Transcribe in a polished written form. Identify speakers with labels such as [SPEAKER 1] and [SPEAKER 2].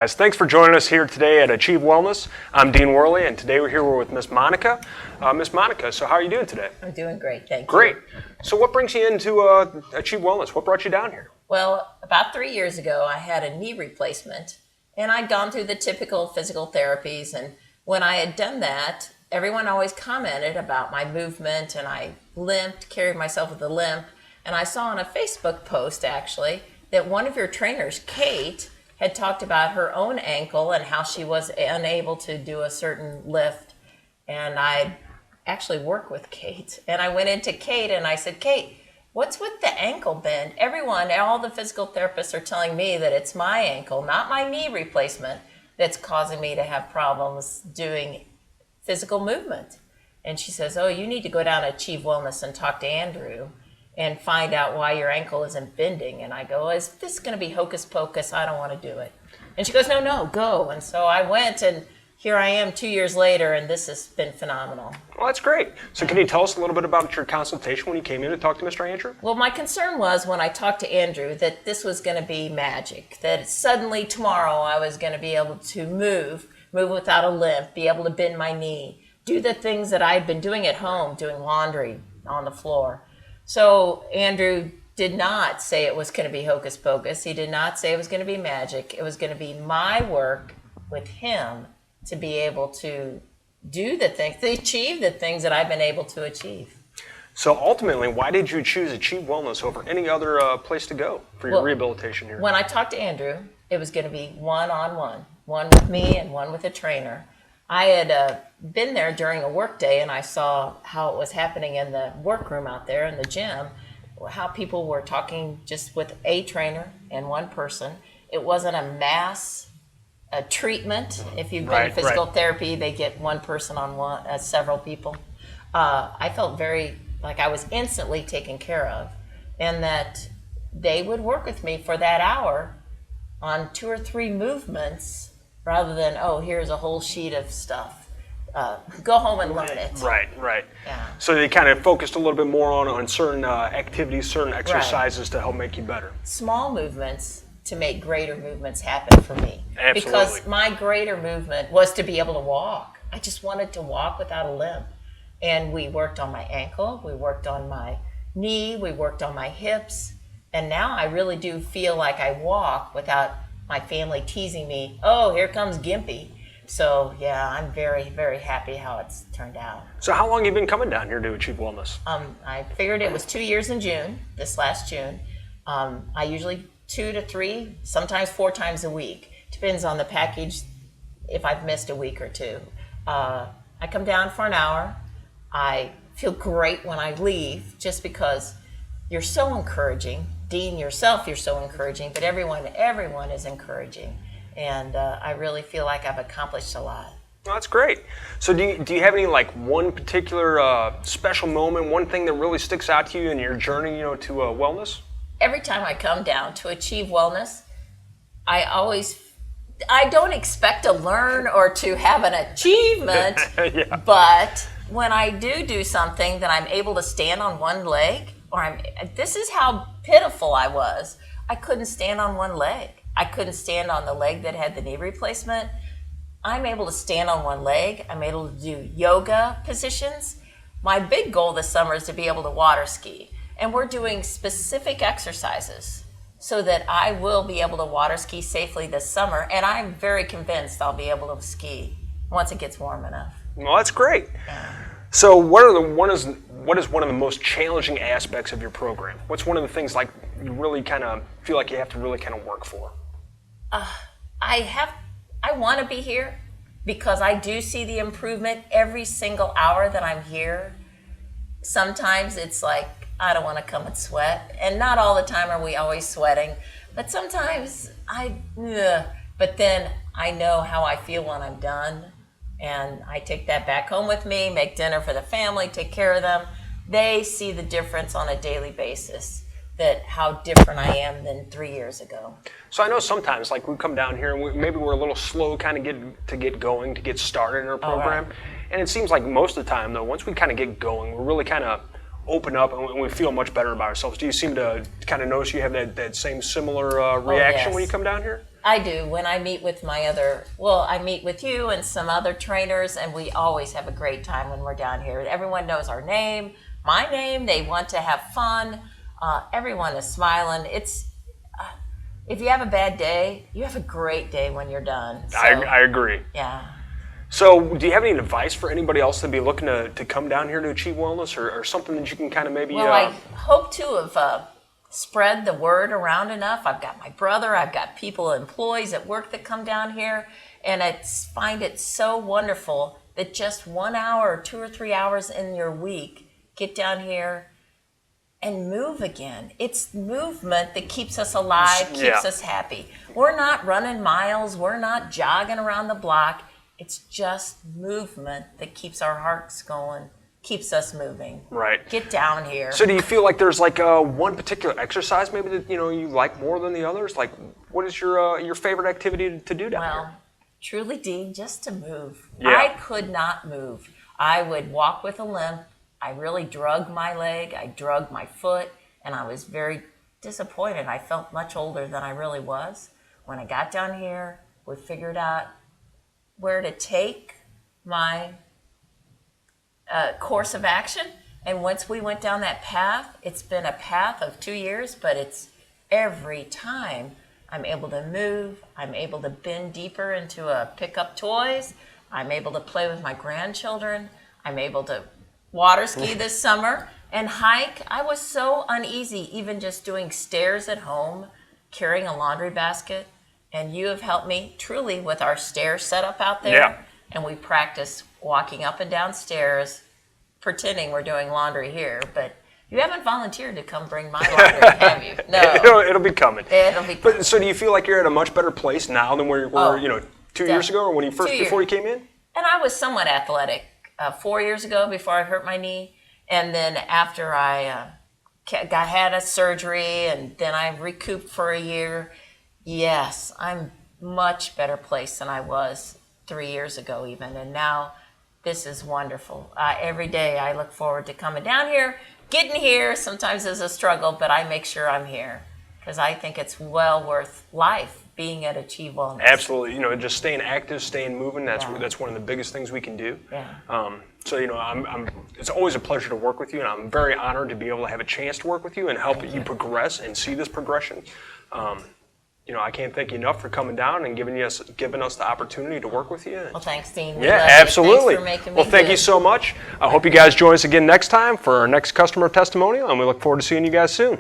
[SPEAKER 1] Guys, thanks for joining us here today at Achieve Wellness. I'm Dean Worley, and today we're with Miss Monica. Miss Monica, so how are you doing today?
[SPEAKER 2] I'm doing great, thank you.
[SPEAKER 1] Great. So what brings you into Achieve Wellness? What brought you down here?
[SPEAKER 2] Well, about 3 years ago, I had a knee replacement, and I'd gone through the typical physical therapies, and when I had done that, everyone always commented about my movement, and I limped, carried myself with a limp, and I saw on a Facebook post, actually, that one of your trainers, Kate, had talked about her own ankle and how she was unable to do a certain lift. And I actually work with Kate. And I went into Kate and I said, Kate, what's with the ankle bend? Everyone, all the physical therapists are telling me that it's my ankle, not my knee replacement, that's causing me to have problems doing physical movement. And she says, oh, you need to go down to Achieve Wellness and talk to Andrew and find out why your ankle isn't bending. And I go, is this going to be hocus pocus? I don't want to do it. And she goes, no, go. And so I went, and here I am 2 years later, and this has been phenomenal.
[SPEAKER 1] Well, that's great. So can you tell us a little bit about your consultation when you came in to talk to Mr. Andrew?
[SPEAKER 2] Well, my concern was when I talked to Andrew that this was going to be magic, that suddenly tomorrow I was going to be able to move without a limp, be able to bend my knee, do the things that I'd been doing at home, doing laundry on the floor. So Andrew did not say it was going to be hocus pocus. He did not say it was going to be magic. It was going to be my work with him to be able to do the things, to achieve the things that I've been able to achieve.
[SPEAKER 1] So ultimately, why did you choose Achieve Wellness over any other place to go for your rehabilitation here?
[SPEAKER 2] When I talked to Andrew, it was going to be one-on-one, one with me and one with a trainer. I had been there during a work day, and I saw how it was happening in the workroom out there in the gym, how people were talking just with a trainer and one person. It wasn't a mass treatment. If you've been in physical therapy, they get one person on one, several people. I felt very like I was instantly taken care of, and that they would work with me for that hour on 2 or 3 movements rather than, oh, here's a whole sheet of stuff. Go home and learn it.
[SPEAKER 1] Right.
[SPEAKER 2] Yeah.
[SPEAKER 1] So they kind of focused a little bit more on certain activities, certain exercises to help make you better.
[SPEAKER 2] Small movements to make greater movements happen for me.
[SPEAKER 1] Absolutely.
[SPEAKER 2] Because my greater movement was to be able to walk. I just wanted to walk without a limp. And we worked on my ankle, we worked on my knee, we worked on my hips. And now I really do feel like I walk without my family teasing me, oh, here comes Gimpy. So yeah, I'm very, very happy how it's turned out.
[SPEAKER 1] So how long have you been coming down here to Achieve Wellness?
[SPEAKER 2] I figured it was 2 years in June, this last June. I usually 2 to 3, sometimes 4 times a week. Depends on the package if I've missed a week or 2. I come down for an hour. I feel great when I leave just because you're so encouraging. Dean, yourself, you're so encouraging, but everyone is encouraging. And I really feel like I've accomplished a lot.
[SPEAKER 1] Well, that's great. So do you have any one particular special moment, one thing that really sticks out to you in your journey, to wellness?
[SPEAKER 2] Every time I come down to Achieve Wellness, I don't expect to learn or to have an achievement, but when I do something that I'm able to stand on one leg, this is how pitiful I was. I couldn't stand on one leg. I couldn't stand on the leg that had the knee replacement. I'm able to stand on one leg. I'm able to do yoga positions. My big goal this summer is to be able to water ski. And we're doing specific exercises so that I will be able to water ski safely this summer. And I'm very convinced I'll be able to ski once it gets warm enough.
[SPEAKER 1] Well, that's great. Yeah. So what is one of the most challenging aspects of your program? What's one of the things you really kind of feel like you have to really kind of work for?
[SPEAKER 2] I want to be here because I do see the improvement every single hour that I'm here. Sometimes it's like, I don't want to come and sweat. And not all the time are we always sweating. But sometimes but then I know how I feel when I'm done. And I take that back home with me, make dinner for the family, take care of them. They see the difference on a daily basis, that how different I am than 3 years ago.
[SPEAKER 1] So I know sometimes we come down here and maybe we're a little slow kind of get going, to get started in our program. Right. And it seems like most of the time though, once we kind of get going, we're really kind of open up and we feel much better about ourselves. Do you seem to kind of notice you have that same similar reaction when you come down here?
[SPEAKER 2] I do. When I meet with I meet with you and some other trainers, and we always have a great time when we're down here. Everyone knows our name, my name. They want to have fun. Everyone is smiling. If you have a bad day, you have a great day when you're done. So,
[SPEAKER 1] I agree.
[SPEAKER 2] Yeah.
[SPEAKER 1] So, do you have any advice for anybody else to be looking to come down here to achieve wellness, or something that you can kind of maybe?
[SPEAKER 2] Well, I hope to have spread the word around enough. I've got my brother, I've got people, employees at work that come down here, and I find it so wonderful that just 1 hour or 2 or 3 hours in your week, get down here and move again. It's movement that keeps us alive, keeps us happy. We're not running miles, we're not jogging around the block. It's just movement that keeps our hearts going, keeps us moving.
[SPEAKER 1] Right.
[SPEAKER 2] Get down here.
[SPEAKER 1] So do you feel like there's like one particular exercise maybe that you like more than the others? Like, what is your favorite activity to do down here?
[SPEAKER 2] Well, truly, Dean, just to move.
[SPEAKER 1] Yeah.
[SPEAKER 2] I could not move. I would walk with a limp. I really drug my leg. I drug my foot, and I was very disappointed. I felt much older than I really was. When I got down here, we figured out where to take my course of action. And once we went down that path, it's been a path of 2 years, but it's every time I'm able to move, I'm able to bend deeper into pick up toys, I'm able to play with my grandchildren, I'm able to water ski this summer and hike. I was so uneasy even just doing stairs at home, carrying a laundry basket. And you have helped me truly with our stair setup out there.
[SPEAKER 1] Yeah.
[SPEAKER 2] And we practice walking up and down stairs, pretending we're doing laundry here. But you haven't volunteered to come bring my laundry, have you? No.
[SPEAKER 1] It'll be coming.
[SPEAKER 2] It'll be coming.
[SPEAKER 1] But so do you feel like you're at a much better place now than where you were, 2 years ago, or when you first before you came in?
[SPEAKER 2] And I was somewhat athletic 4 years ago before I hurt my knee. And then after I had a surgery and then I recouped for a year, yes, I'm much better place than I was 3 years ago even. And now this is wonderful. Every day I look forward to coming down here. Getting here sometimes is a struggle, but I make sure I'm here because I think it's well worth life being at Achieve Wellness.
[SPEAKER 1] Absolutely. Just staying active, staying moving, that's one of the biggest things we can do.
[SPEAKER 2] Yeah.
[SPEAKER 1] So, it's always a pleasure to work with you, and I'm very honored to be able to have a chance to work with you and help you progress and see this progression. I can't thank you enough for coming down and giving us the opportunity to work with you.
[SPEAKER 2] Well, thanks, Dean. We
[SPEAKER 1] Yeah,
[SPEAKER 2] love you.
[SPEAKER 1] absolutely.
[SPEAKER 2] Thanks for making me
[SPEAKER 1] Thank
[SPEAKER 2] good.
[SPEAKER 1] you so much. I hope you guys join us again next time for our next customer testimonial, and we look forward to seeing you guys soon.